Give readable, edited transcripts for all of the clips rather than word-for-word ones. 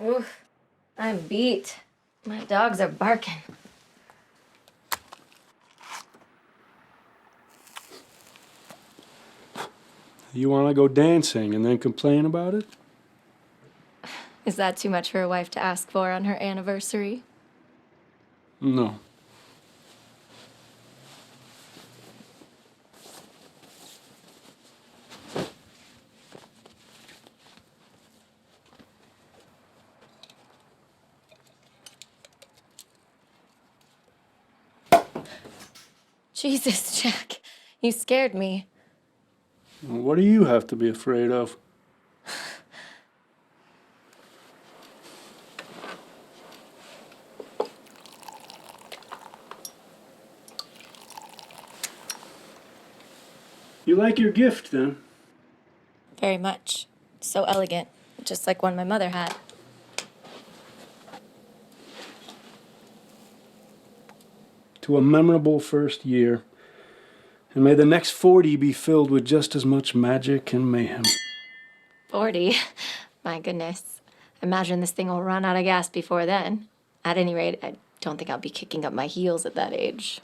Oof. I'm beat. My dogs are barking. You want to go dancing and then complain about it? Is that too much for a wife to ask for on her anniversary? No. Jesus, Jack. You scared me. What do you have to be afraid of? You like your gift, then? Very much. So elegant. Just like one my mother had. To a memorable first year. And may the next 40 be filled with just as much magic and mayhem. 40? My goodness. Imagine this thing will run out of gas before then. At any rate, I don't think I'll be kicking up my heels at that age.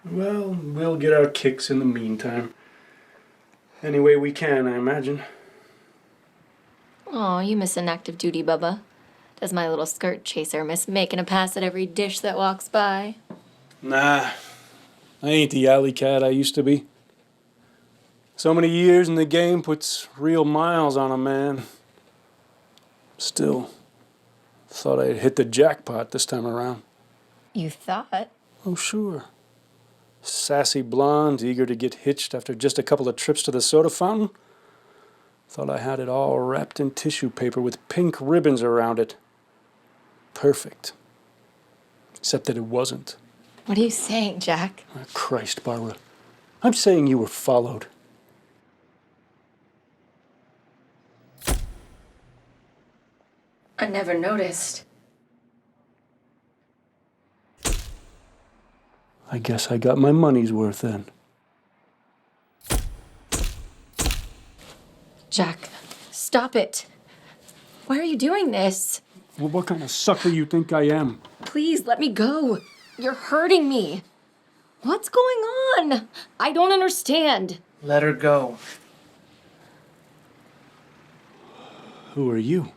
Well, we'll get our kicks in the meantime. Any way we can, I imagine. Oh, you miss an active duty, Bubba. Does my little skirt chaser miss making a pass at every dish that walks by? Nah, I ain't the alley cat I used to be. So many years in the game puts real miles on a man. Still, thought I'd hit the jackpot this time around. You thought? Oh, sure. Sassy blonde, eager to get hitched after just a couple of trips to the soda fountain. Thought I had it all wrapped in tissue paper with pink ribbons around it. Perfect. Except that it wasn't. What are you saying, Jack? Oh, Christ, Barbara. I'm saying you were followed. I never noticed. I guess I got my money's worth then. Jack, stop it. Why are you doing this? Well, what kind of sucker you think I am? Please, let me go. You're hurting me. What's going on? I don't understand. Let her go. Who are you?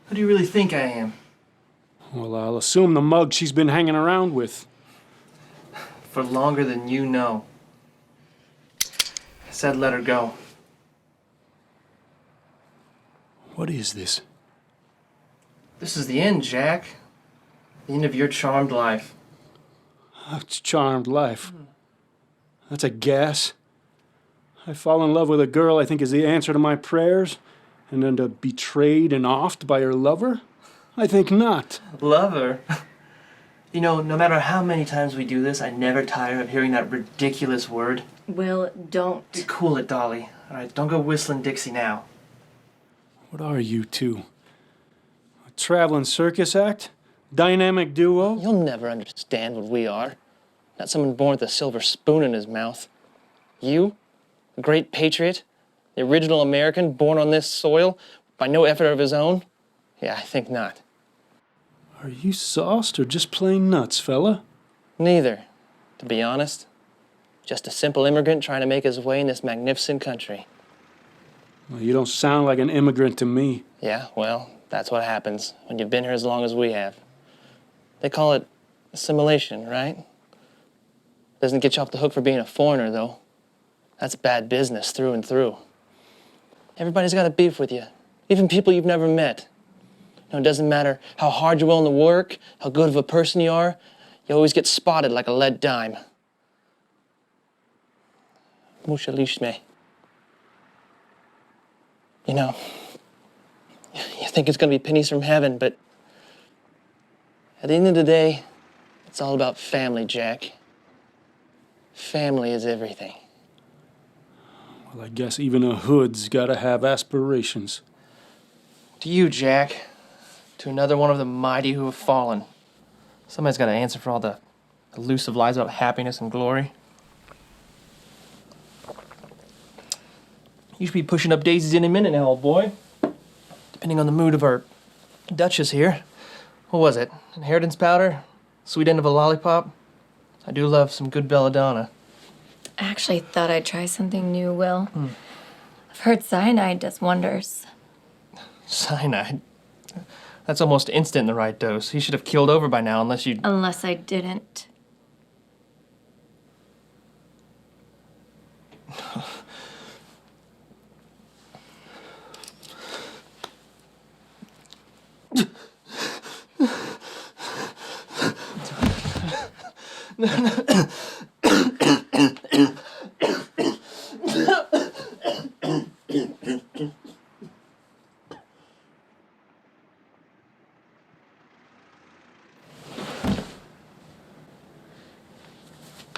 Who do you really think I am? Well, I'll assume the mug she's been hanging around with. For longer than you know. I said let her go. What is this? This is the end, Jack. The end of your charmed life. Oh, it's charmed life. That's a gas. I fall in love with a girl I think is the answer to my prayers, and end up betrayed and offed by her lover? I think not. Lover? You know, no matter how many times we do this, I never tire of hearing that ridiculous word. Will, don't. Cool it, Dolly. All right, don't go whistling Dixie now. What are you two? A traveling circus act? Dynamic duo? You'll never understand what we are. Not someone born with a silver spoon in his mouth. You, a great patriot, the original American born on this soil by no effort of his own? Yeah, I think not. Are you sauced or just plain nuts, fella? Neither, to be honest. Just a simple immigrant trying to make his way in this magnificent country. Well, you don't sound like an immigrant to me. Yeah, well, that's what happens when you've been here as long as we have. They call it assimilation, right? Doesn't get you off the hook for being a foreigner, though. That's bad business through and through. Everybody's got a beef with you, even people you've never met. No, it doesn't matter how hard you're willing to work, how good of a person you are, you always get spotted like a lead dime. Musha lishme. You know, you think it's going to be pennies from heaven, but at the end of the day, it's all about family, Jack. Family is everything. Well, I guess even a hood's gotta have aspirations. To you, Jack. To another one of the mighty who have fallen. Somebody's got to answer for all the elusive lies about happiness and glory. You should be pushing up daisies any minute now, old boy. Depending on the mood of our Dutch is here. What was it? Inheritance powder? Sweet end of a lollipop? I do love some good belladonna. I actually thought I'd try something new, Will. I've heard cyanide does wonders. Cyanide? That's almost instant in the right dose. He should have keeled over by now unless you... Unless I didn't.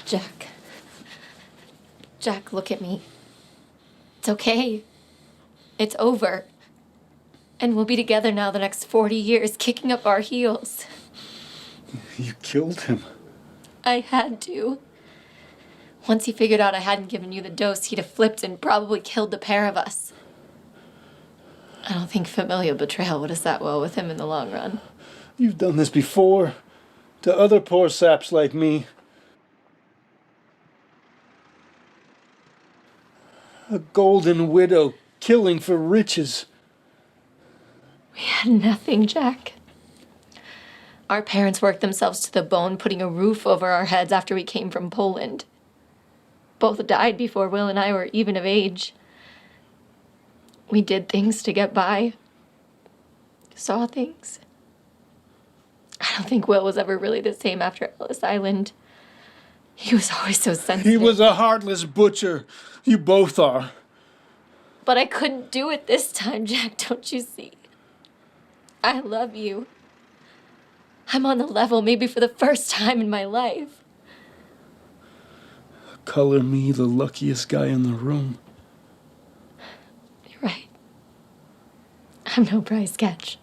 Jack. Jack, look at me. It's okay. It's over. And we'll be together now the next 40 years, kicking up our heels. You killed him. I had to. Once he figured out I hadn't given you the dose, he'd have flipped and probably killed the pair of us. I don't think familial betrayal would have sat well with him in the long run. You've done this before. To other poor saps like me. A golden widow killing for riches. We had nothing, Jack. Our parents worked themselves to the bone, putting a roof over our heads after we came from Poland. Both died before Will and I were even of age. We did things to get by. Saw things. I don't think Will was ever really the same after Ellis Island. He was always so sensitive. He was a heartless butcher. You both are. But I couldn't do it this time, Jack, don't you see? I love you. I'm on the level maybe for the first time in my life. Color me the luckiest guy in the room. You're right. I'm no prize catch.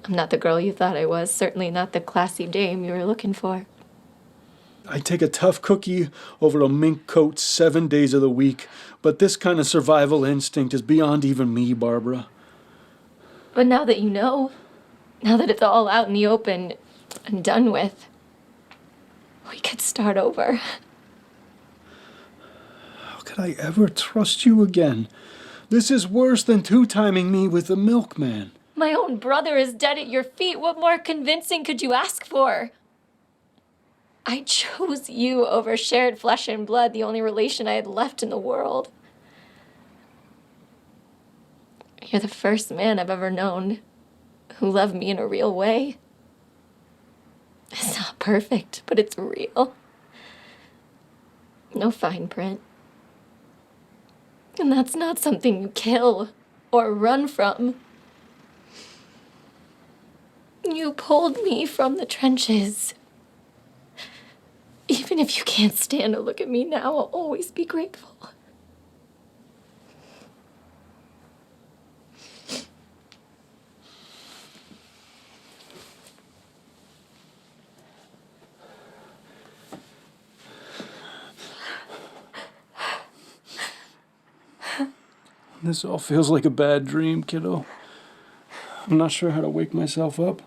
I'm not the girl you thought I was, certainly not the classy dame you were looking for. I'd take a tough cookie over a mink coat 7 days of the week, but this kind of survival instinct is beyond even me, Barbara. But now that you know, now that it's all out in the open and done with, we could start over. How could I ever trust you again? This is worse than two-timing me with the milkman. My own brother is dead at your feet. What more convincing could you ask for? I chose you over shared flesh and blood, the only relation I had left in the world. You're the first man I've ever known who loved me in a real way. It's not perfect, but it's real. No fine print. And that's not something you kill or run from. You pulled me from the trenches. Even if you can't stand to look at me now, I'll always be grateful. This all feels like a bad dream, kiddo. I'm not sure how to wake myself up.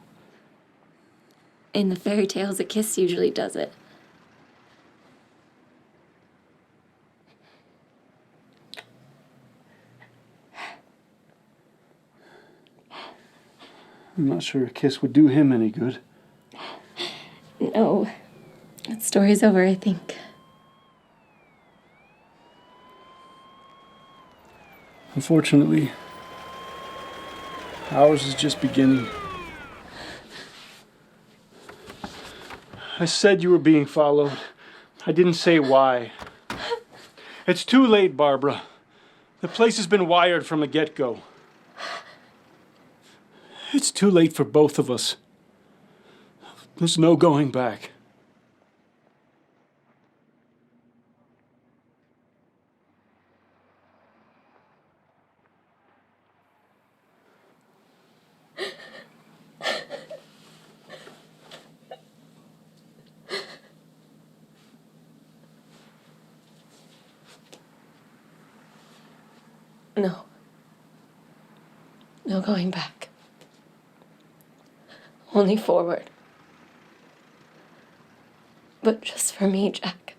In the fairy tales, a kiss usually does it. I'm not sure a kiss would do him any good. No, that story's over, I think. Unfortunately, ours is just beginning. I said you were being followed. I didn't say why. It's too late, Barbara. The place has been wired from the get-go. It's too late for both of us. There's no going back. No. No going back. only forward. But just for me, Jack.